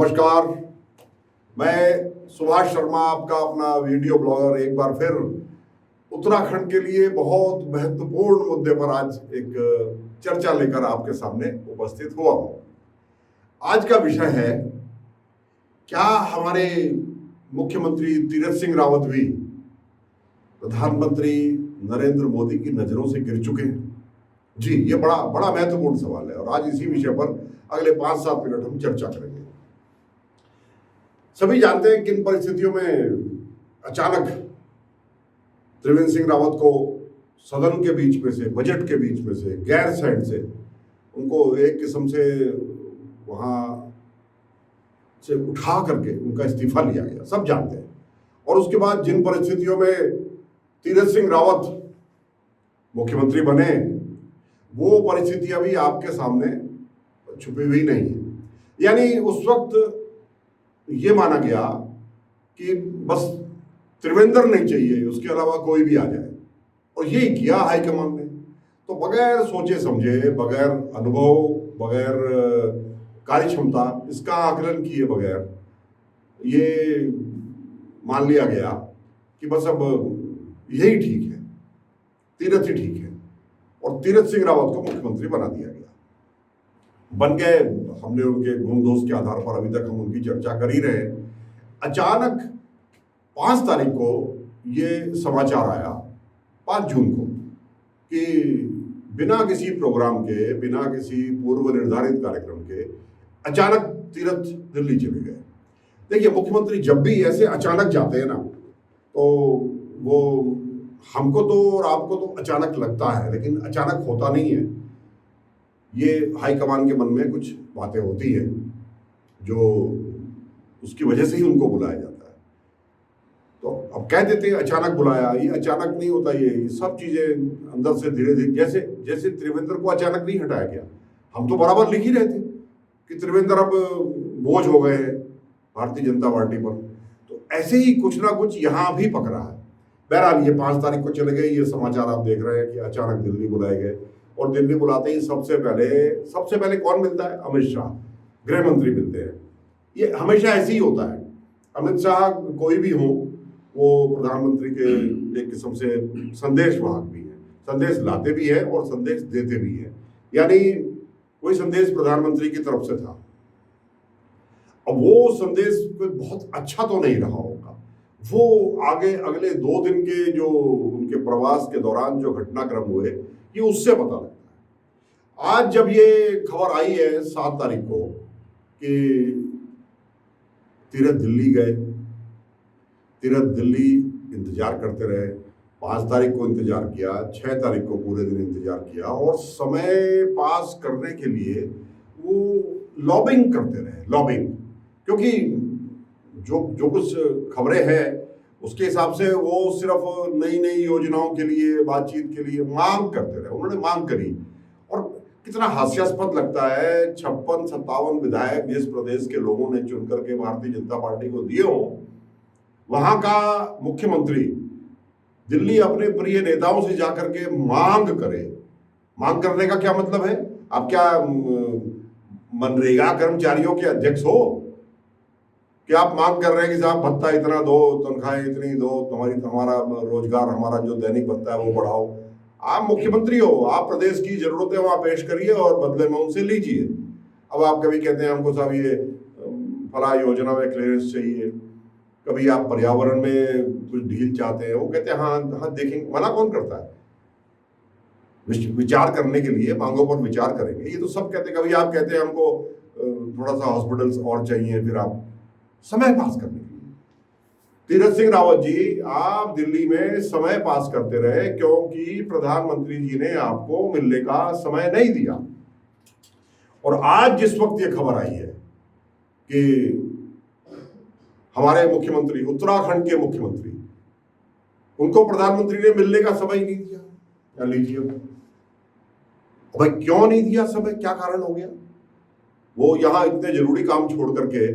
नमस्कार, मैं सुभाष शर्मा, आपका अपना वीडियो ब्लॉगर, एक बार फिर उत्तराखंड के लिए बहुत महत्वपूर्ण मुद्दे पर आज एक चर्चा लेकर आपके सामने उपस्थित हुआ हूं। आज का विषय है, क्या हमारे मुख्यमंत्री तीरथ सिंह रावत भी प्रधानमंत्री नरेंद्र मोदी की नजरों से गिर चुके हैं? जी, ये बड़ा बड़ा महत्वपूर्ण सवाल है और आज इसी विषय पर अगले 5-7 मिनट हम चर्चा करेंगे। सभी जानते हैं किन परिस्थितियों में अचानक त्रिवेंद्र सिंह रावत को सदन के बीच में से, बजट के बीच में से, गैर साइड से उनको एक किस्म से वहां से उठा करके उनका इस्तीफा लिया गया, सब जानते हैं। और उसके बाद जिन परिस्थितियों में तीरथ सिंह रावत मुख्यमंत्री बने, वो परिस्थितियां भी आपके सामने छुपी हुई नहीं है। यानी उस वक्त ये माना गया कि बस त्रिवेंद्र नहीं चाहिए, उसके अलावा कोई भी आ जाए, और यही किया हाईकमान ने। तो बगैर सोचे समझे, बगैर अनुभव, बगैर कार्य क्षमता, इसका आकलन किए बगैर ये मान लिया गया कि बस अब यही ठीक है, तीरथ ही ठीक है, और तीरथ सिंह रावत को मुख्यमंत्री बना दिया गया। बन गए, हमने उनके गुण दोष के आधार पर अभी तक हम उनकी चर्चा कर ही रहे हैं। अचानक 5 तारीख को ये समाचार आया, 5 जून को, कि बिना किसी प्रोग्राम के, बिना किसी पूर्व निर्धारित कार्यक्रम के अचानक तीरथ दिल्ली चले गए। देखिए, मुख्यमंत्री जब भी ऐसे अचानक जाते हैं ना, तो वो हमको तो और आपको तो अचानक लगता है, लेकिन अचानक होता नहीं है। ये हाईकमान के मन में कुछ बातें होती है जो उसकी वजह से ही उनको बुलाया जाता है। तो अब कह देते हैं अचानक बुलाया, ये अचानक नहीं होता। ये सब चीजें अंदर से धीरे धीरे, जैसे जैसे त्रिवेंद्र को अचानक नहीं हटाया गया, हम तो बराबर लिख ही रहे थे कि त्रिवेंद्र अब बोझ हो गए हैं भारतीय जनता पार्टी पर। तो ऐसे ही कुछ ना कुछ यहाँ भी पकड़ा है। बहरहाल ये 5 तारीख को चले गए, ये समाचार आप देख रहे हैं कि अचानक दिल्ली बुलाए गए। और दिल्ली बुलाते ही सबसे पहले कौन मिलता है? अमित शाह, गृह मंत्री मिलते हैं। ये हमेशा ऐसे ही होता है। अमित शाह कोई भी हो, वो प्रधानमंत्री के एक किस्म से संदेश वाहक भी है, संदेश लाते भी है और संदेश देते भी है। यानी कोई संदेश प्रधानमंत्री की तरफ से था, अब वो संदेश कोई बहुत अच्छा तो नहीं रहा होगा। वो आगे अगले 2 दिन के जो उनके प्रवास के दौरान जो घटनाक्रम हुए, ये उससे पता लगता है। आज जब ये खबर आई है 7 तारीख को कि तीरथ दिल्ली गए, तीरथ दिल्ली इंतजार करते रहे, 5 तारीख को इंतजार किया, 6 तारीख को पूरे दिन इंतजार किया, और समय पास करने के लिए वो लॉबिंग करते रहे, लॉबिंग। क्योंकि जो कुछ खबरें हैं उसके हिसाब से वो सिर्फ नई नई योजनाओं के लिए, बातचीत के लिए मांग करते रहे। उन्होंने मांग करी, और कितना हास्यास्पद लगता है, 56-57 विधायक जिस प्रदेश के लोगों ने चुन करके भारतीय जनता पार्टी को दिए हों, वहां का मुख्यमंत्री दिल्ली अपने प्रिय नेताओं से जाकर के मांग करे। मांग करने का क्या मतलब है? आप क्या मनरेगा कर्मचारियों के अध्यक्ष हो कि आप मांग कर रहे हैं कि साहब भत्ता इतना दो, तनख्वाहें इतनी दो, हमारा रोजगार, हमारा जो दैनिक भत्ता है वो बढ़ाओ? आप मुख्यमंत्री हो, आप प्रदेश की जरूरतें वहां पेश करिए और बदले में उनसे लीजिए। अब आप कभी कहते हैं हमको साहब ये फला योजना में क्लियरेंस चाहिए, कभी आप पर्यावरण में कुछ ढील चाहते हैं, वो कहते हैं हाँ हाँ देखेंगे। मना कौन करता है? विचार करने के लिए, मांगों पर विचार करेंगे, ये तो सब कहते हैं। कभी आप कहते हैं हमको थोड़ा सा हॉस्पिटल्स और चाहिए, फिर आप समय पास करने के लिए। तीरथ सिंह रावत जी, आप दिल्ली में समय पास करते रहे क्योंकि प्रधानमंत्री जी ने आपको मिलने का समय नहीं दिया। और आज जिस वक्त ये खबर आई है कि हमारे मुख्यमंत्री, उत्तराखंड के मुख्यमंत्री, उनको प्रधानमंत्री ने मिलने का समय नहीं दिया, क्या लीजिए भाई, क्यों नहीं दिया समय? क्या कारण हो गया? वो यहां इतने जरूरी काम छोड़ करके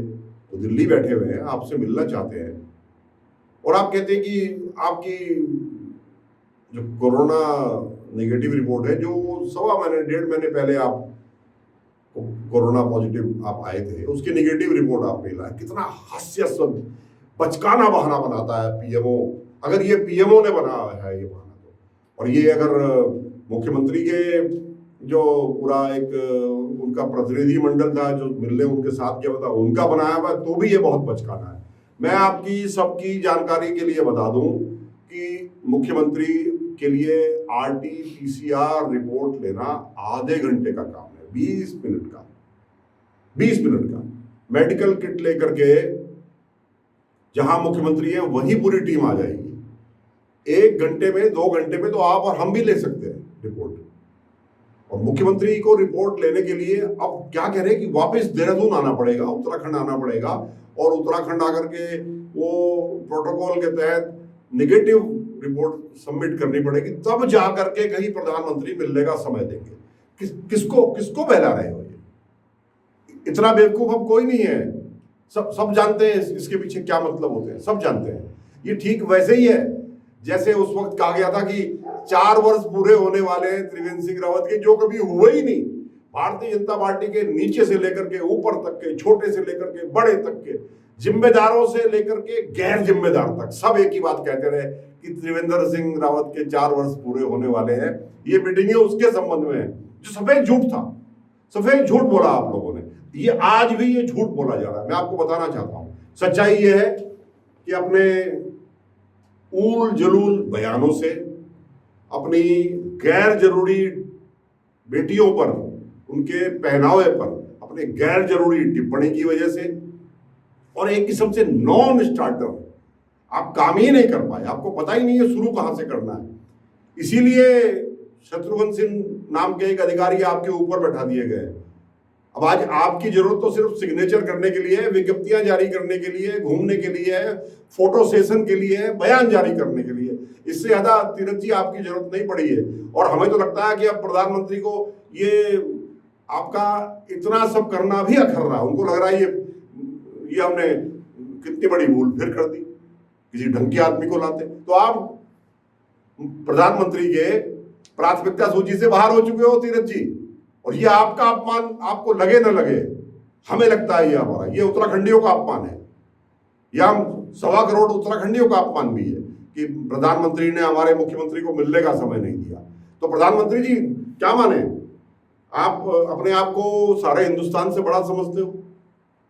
तो दिल्ली बैठे हुए हैं, आपसे मिलना चाहते हैं, और आप कहते हैं कि आपकी जो कोरोना नेगेटिव रिपोर्ट है, जो 1.25 महीने 1.5 महीने पहले आप कोरोना पॉजिटिव आप आए थे, उसकी नेगेटिव रिपोर्ट आपने लाया। कितना हास्यास्पद बचकाना बहाना बनाता है पीएमओ। अगर ये पीएमओ ने बनाया है ये बहाना तो, और ये अगर मुख्यमंत्री के जो पूरा एक उनका प्रतिनिधि मंडल था जो मिलने उनके साथ गया था उनका बनाया हुआ तो भी ये बहुत बचकाना है। मैं आपकी सबकी जानकारी के लिए बता दूं कि मुख्यमंत्री के लिए RT-PCR रिपोर्ट लेना आधे घंटे का काम है, 20 मिनट का, 20 मिनट का। मेडिकल किट लेकर के जहां मुख्यमंत्री है वहीं पूरी टीम आ जाएगी। 1 घंटे में 2 घंटे में तो आप और हम भी ले सकते हैं रिपोर्ट। और मुख्यमंत्री को रिपोर्ट लेने के लिए अब क्या कह रहे हैं कि वापस देहरादून आना पड़ेगा, उत्तराखंड आना पड़ेगा, और उत्तराखंड आकर के वो प्रोटोकॉल के तहत नेगेटिव रिपोर्ट सबमिट करनी पड़ेगी, तब जाकर के कहीं प्रधानमंत्री मिलने का समय देंगे। किसको बहला रहे हो? ये इतना बेवकूफ अब कोई नहीं है। सब जानते हैं इसके पीछे क्या मतलब होते हैं, सब जानते हैं। ये ठीक वैसे ही है जैसे उस वक्त कहा गया था कि 4 वर्ष पूरे होने वाले हैं त्रिवेंद्र सिंह रावत के, जो कभी हुए ही नहीं। भारतीय जनता पार्टी के नीचे से लेकर के ऊपर तक के, छोटे से लेकर के बड़े तक के, जिम्मेदारों से लेकर के गैर जिम्मेदार तक, सब एक ही बात कहते रहे कि त्रिवेंद्र सिंह रावत के 4 वर्ष पूरे होने वाले हैं। ये मीटिंगें उसके संबंध में है जो सफेद झूठ था, सफेद झूठ बोला आप लोगों ने। ये आज भी ये झूठ बोला जा रहा है। मैं आपको बताना चाहता हूं, सच्चाई ये है कि अपने ऊल जलूल बयानों से, अपनी गैर जरूरी बेटियों पर, उनके पहनावे पर, अपने गैर जरूरी टिप्पणी की वजह से, और एक किस्म से नॉन स्टार्टर, आप काम ही नहीं कर पाए, आपको पता ही नहीं है शुरू कहां से करना है। इसीलिए शत्रुघ्न सिंह नाम के एक अधिकारी आपके ऊपर बैठा दिए गए। अब आज आपकी जरूरत तो सिर्फ सिग्नेचर करने के लिए, विज्ञप्तियां जारी करने के लिए, घूमने के लिए, फोटो सेशन के लिए, बयान जारी करने के लिए। इससे ज्यादा तीरथ जी आपकी जरूरत नहीं पड़ी है। और हमें तो लगता है कि अब प्रधानमंत्री को ये आपका इतना सब करना भी अखर रहा। उनको लग रहा है ये हमने कितनी बड़ी भूल फिर कर दी, किसी ढंग के आदमी को लाते। तो आप प्रधानमंत्री के प्राथमिकता सूची से बाहर हो चुके हो तीरथ जी, और ये आपका अपमान, आपको लगे न लगे, हमें लगता है ये हमारा, ये उत्तराखंडियों का अपमान है। या हम 1.25 करोड़ उत्तराखंडियों का अपमान भी है कि प्रधानमंत्री ने हमारे मुख्यमंत्री को मिलने का समय नहीं दिया। तो प्रधानमंत्री जी क्या माने, आप अपने आप को सारे हिंदुस्तान से बड़ा समझते हो?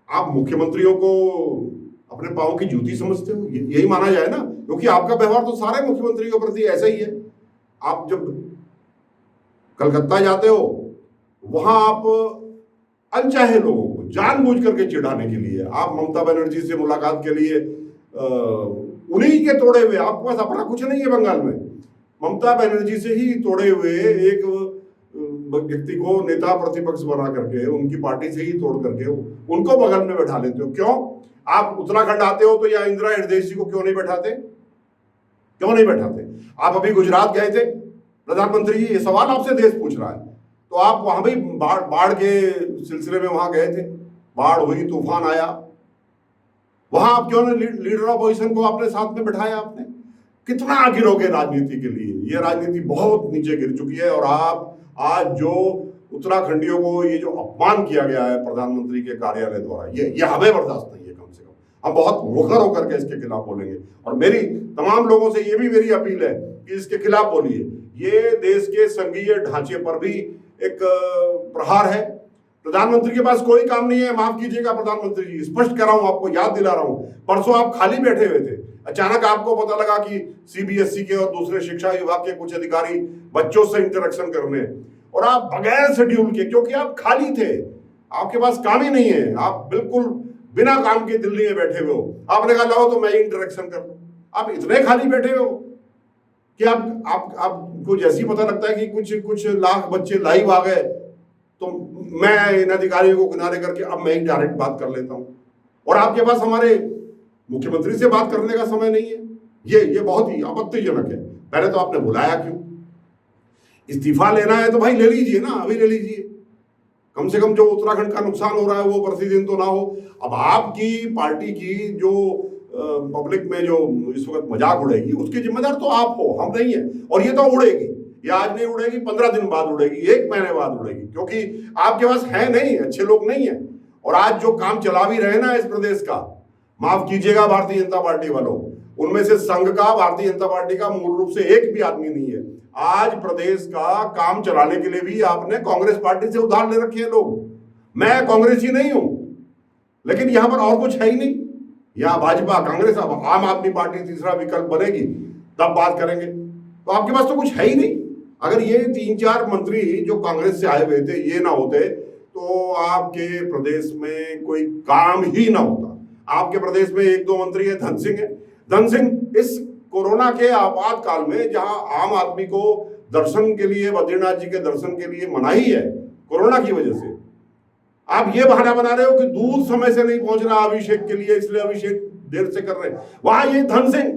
आप मुख्यमंत्रियों को अपने पांव की जूती समझते हो? यही माना जाए ना, क्योंकि आपका व्यवहार तो सारे मुख्यमंत्रियों के प्रति ऐसा ही है। आप जब कलकत्ता जाते हो वहां आप अनचाहे लोगों को जानबूझ करके चिढ़ाने के लिए, आप ममता बनर्जी से मुलाकात के लिए उन्हीं के तोड़े हुए, आपके पास अपना कुछ नहीं है बंगाल में, ममता बनर्जी से ही तोड़े हुए एक व्यक्ति को नेता प्रतिपक्ष बना करके, उनकी पार्टी से ही तोड़ करके उनको बगल में बैठा लेते हो। क्यों? आप उत्तराखंड आते हो तो या इंदिरा हृदय जी को क्यों नहीं बैठाते? क्यों नहीं बैठाते? आप अभी गुजरात गए थे प्रधानमंत्री जी, ये सवाल आपसे देश पूछ रहा है, तो आप वहां भी बाढ़ के सिलसिले में वहां गए थे, बाढ़ हुई, तूफान आया, वहां आप क्यों नहीं लीडर ऑफ अपोजिशन को अपने साथ में बिठाया? आपने कितना गिरोगे राजनीति के लिए? ये राजनीति बहुत नीचे गिर चुकी है। और आप आज जो उत्तराखंडियों को ये जो अपमान किया गया है प्रधानमंत्री के कार्यालय द्वारा, ये हमें बर्दाश्त नहीं है। कम से कम हम बहुत मुखर होकर के इसके खिलाफ बोलेंगे, और मेरी तमाम लोगों से ये भी मेरी अपील है कि इसके खिलाफ बोलिए। ये देश के संघीय ढांचे पर भी एक प्रहार है। प्रधानमंत्री के पास कोई काम नहीं है, माफ कीजिएगा प्रधानमंत्री जी, स्पष्ट कर रहा हूं, आपको याद दिला रहा हूं। परसों आप खाली बैठे हुए थे, अचानक आपको पता लगा कि सीबीएसई के और दूसरे शिक्षा विभाग के कुछ अधिकारी बच्चों से इंटरेक्शन करने, और आप बगैर शेड्यूल के, क्योंकि आप खाली थे, आपके पास काम ही नहीं है, आप बिल्कुल बिना काम के दिल्ली में बैठे हुए हो, आपने कहा लाओ तो मैं ही इंटरेक्शन कर लूं। आप इतने खाली बैठे हो कि आपको जैसे ही पता लगता है कि कुछ लाख बच्चे लाइव आ गए, तो मैं इन अधिकारियों को किनारे करके अब मैं ही डायरेक्ट बात कर लेता हूं, और आपके पास हमारे मुख्यमंत्री से बात करने का समय नहीं है। ये बहुत ही आपत्तिजनक है। पहले तो आपने बुलाया क्यों? इस्तीफा लेना है तो भाई ले लीजिए ना, अभी ले लीजिए, कम से कम जो उत्तराखंड का नुकसान हो रहा है वो प्रतिदिन तो ना हो। अब आपकी पार्टी की जो पब्लिक में जो इस वक्त मजाक उड़ेगी, उसके जिम्मेदार तो आप हो, हम नहीं है, और ये तो उड़ेगी। ये आज नहीं उड़ेगी, 15 दिन बाद उड़ेगी, 1 महीने बाद उड़ेगी, क्योंकि आपके पास है नहीं, अच्छे लोग नहीं है। और आज जो काम चला भी रहे ना इस प्रदेश का, माफ कीजिएगा भारतीय जनता पार्टी वालों, उनमें से संघ का, भारतीय जनता पार्टी का मूल रूप से एक भी आदमी नहीं है। आज प्रदेश का काम चलाने के लिए भी आपने कांग्रेस पार्टी से उधार ले रखे हैं लोग। मैं कांग्रेसी नहीं हूं, लेकिन यहां पर और कुछ है ही नहीं। यहां भाजपा, कांग्रेस, अब आम आदमी पार्टी तीसरा विकल्प बनेगी, तब बात करेंगे। तो आपके पास तो कुछ है ही नहीं। अगर ये 3-4 मंत्री जो कांग्रेस से आए हुए थे ये ना होते तो आपके प्रदेश में कोई काम ही ना होता। आपके प्रदेश में 1-2 मंत्री है, धन सिंह है। धन सिंह इस कोरोना के आपातकाल में जहां आम आदमी को दर्शन के लिए, बद्रीनाथ जी के दर्शन के लिए मनाही है कोरोना की वजह से, आप ये बहाना बना रहे हो कि दूध समय से नहीं पहुंच रहा अभिषेक के लिए, इसलिए अभिषेक देर से कर रहे हैं। वहां ये धन सिंह,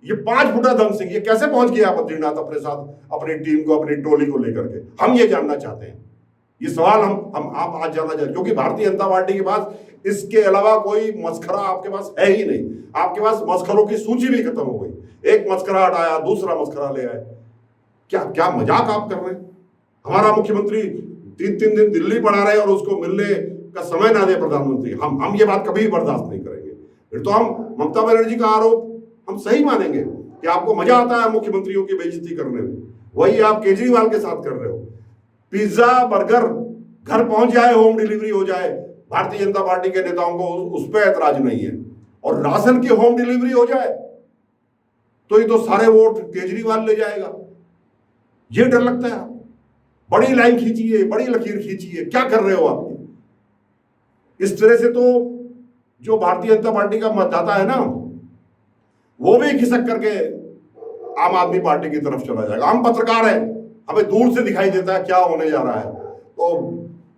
ये 5 फुटा धन सिंह, ये कैसे पहुंच गया बद्रीनाथ अपने साथ, अपनी टीम को, अपनी टोली को लेकर के? हम ये जानना चाहते हैं। ये सवाल हम आप आज जानना चाहते हैं, क्योंकि भारतीय जनता पार्टी के पास इसके अलावा कोई मस्खरा आपके पास है ही नहीं। आपके पास मस्खरों की सूची भी खत्म हो गई। एक मस्खरा हटाया, दूसरा मस्खरा ले आए। क्या क्या मजाक आप कर रहे हैं? हमारा मुख्यमंत्री 3-3 दिन दिल्ली पड़ा रहे और उसको मिलने का समय ना दे प्रधानमंत्री। हम ये बात कभी बर्दाश्त नहीं करेंगे। फिर तो हम ममता बनर्जी का आरोप हम सही मानेंगे कि आपको मजा आता है मुख्यमंत्रियों की बेइज्जती करने में। वही आप केजरीवाल के साथ कर रहे हो। पिज्जा, बर्गर घर पहुंच जाए, होम डिलीवरी हो जाए, भारतीय जनता पार्टी के नेताओं को उस पर ऐतराज नहीं है। और राशन की होम डिलीवरी हो जाए तो ये तो सारे वोट केजरीवाल ले जाएगा। ये डर लगता है। बड़ी लाइन खींचिए, बड़ी लकीर खींचिए, क्या कर रहे हो आप? इस तरह से तो जो भारतीय जनता पार्टी का मतदाता है ना, वो भी खिसक करके आम आदमी पार्टी की तरफ चला जाएगा। हम पत्रकार हैं, हमें दूर से दिखाई देता है क्या होने जा रहा है। तो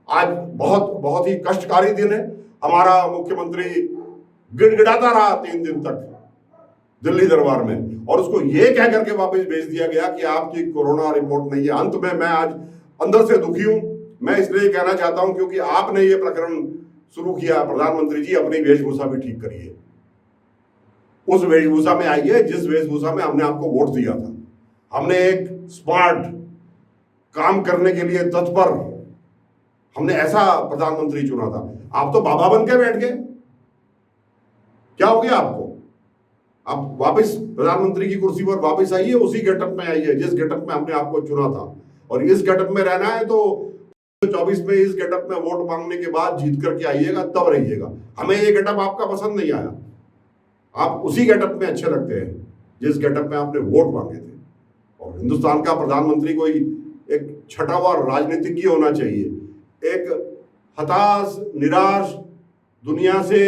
आज बहुत बहुत ही कष्टकारी दिन है। हमारा मुख्यमंत्री गिड़गिड़ाता रहा 3 दिन तक दिल्ली दरबार में, और उसको ये कह करके वापस भेज दिया गया कि आपकी कोरोना रिपोर्ट नहीं है। अंत में मैं आज अंदर से दुखी हूं। मैं इसलिए कहना चाहता हूं क्योंकि आपने ये प्रकरण शुरू किया। प्रधानमंत्री जी, अपनी वेशभूषा भी ठीक करिए। उस वेशभूषा में आइए जिस वेशभूषा में हमने आपको वोट दिया था। हमने एक स्मार्ट, काम करने के लिए तत्पर, हमने ऐसा प्रधानमंत्री चुना था। आप तो बाबा बन के बैठ गए। क्या हो गया आपको? आप वापस प्रधानमंत्री की कुर्सी पर वापस आइए, उसी गेटअप में आइए जिस गेटअप में हमने आपको चुना था। और इस गेटअप में रहना है तो 24 में इस गेटअप में वोट मांगने के बाद जीत करके आइएगा, तब रहिएगा। हमें ये गेटअप आपका पसंद नहीं आया। आप उसी गेटअप में अच्छे लगते हैं जिस गेटअप में आपने वोट मांगे थे। और हिंदुस्तान का प्रधानमंत्री कोई एक छटा हुआ राजनीतिज्ञ होना चाहिए, एक हताश, निराश, दुनिया से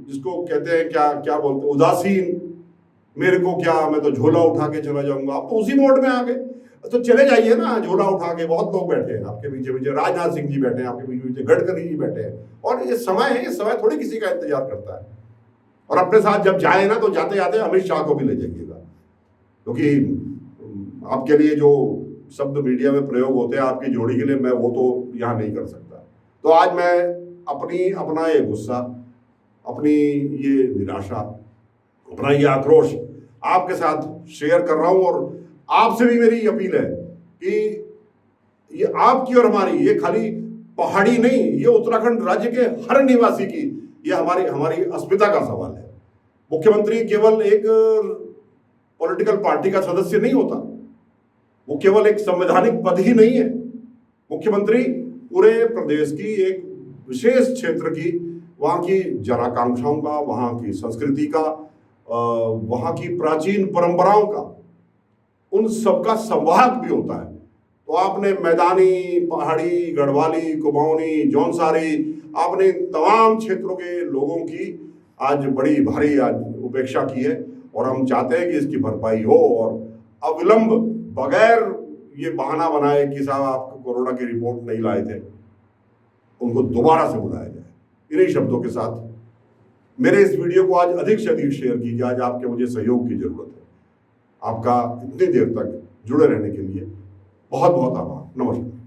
जिसको कहते हैं क्या क्या बोलते हैं, उदासीन, मेरे को क्या, मैं तो झोला उठा के चला जाऊंगा। आप तो उसी मोड में आ गए। तो चले जाइए ना झोला उठा के। बहुत लोग बैठे हैं आपके पीछे पीछे, राजनाथ सिंह जी बैठे हैं आपके पीछे पीछे, गडकरी जी बैठे हैं। और ये समय है, ये समय थोड़ी किसी का इंतजार करता है। और अपने साथ जब जाए ना तो जाते जाते अमित शाह को भी ले जाइएगा, क्योंकि आपके लिए जो शब्द मीडिया में प्रयोग होते हैं आपकी जोड़ी के लिए, मैं वो तो यहाँ नहीं कर सकता। तो आज मैं अपना ये गुस्सा, अपनी ये निराशा, अपना ये आक्रोश आपके साथ शेयर कर रहा हूं। और आपसे भी मेरी अपील है कि ये आपकी और हमारी, ये खाली पहाड़ी नहीं, ये उत्तराखंड राज्य के हर निवासी की, ये हमारी अस्मिता का सवाल है। मुख्यमंत्री केवल एक पॉलिटिकल पार्टी का सदस्य नहीं होता, वो केवल एक संवैधानिक पद ही नहीं है। मुख्यमंत्री पूरे प्रदेश की एक विशेष क्षेत्र की, वहाँ की जनाकांक्षाओं का, वहाँ की संस्कृति का, वहाँ की प्राचीन परंपराओं का, उन सबका संवाहक भी होता है। तो आपने मैदानी, पहाड़ी, गढ़वाली, कुमाऊनी, जौनसारी, आपने तमाम क्षेत्रों के लोगों की आज बड़ी भारी आज उपेक्षा की है। और हम चाहते हैं कि इसकी भरपाई हो और अविलंब, बगैर ये बहाना बनाए कि साहब आप कोरोना की रिपोर्ट नहीं लाए थे, उनको दोबारा से बुलाया जाए। इन्हीं शब्दों के साथ मेरे इस वीडियो को आज अधिक से अधिक शेयर कीजिए। आज आपके मुझे सहयोग की जरूरत है। आपका इतनी देर तक जुड़े रहने के लिए बहुत बहुत आभार। नमस्कार।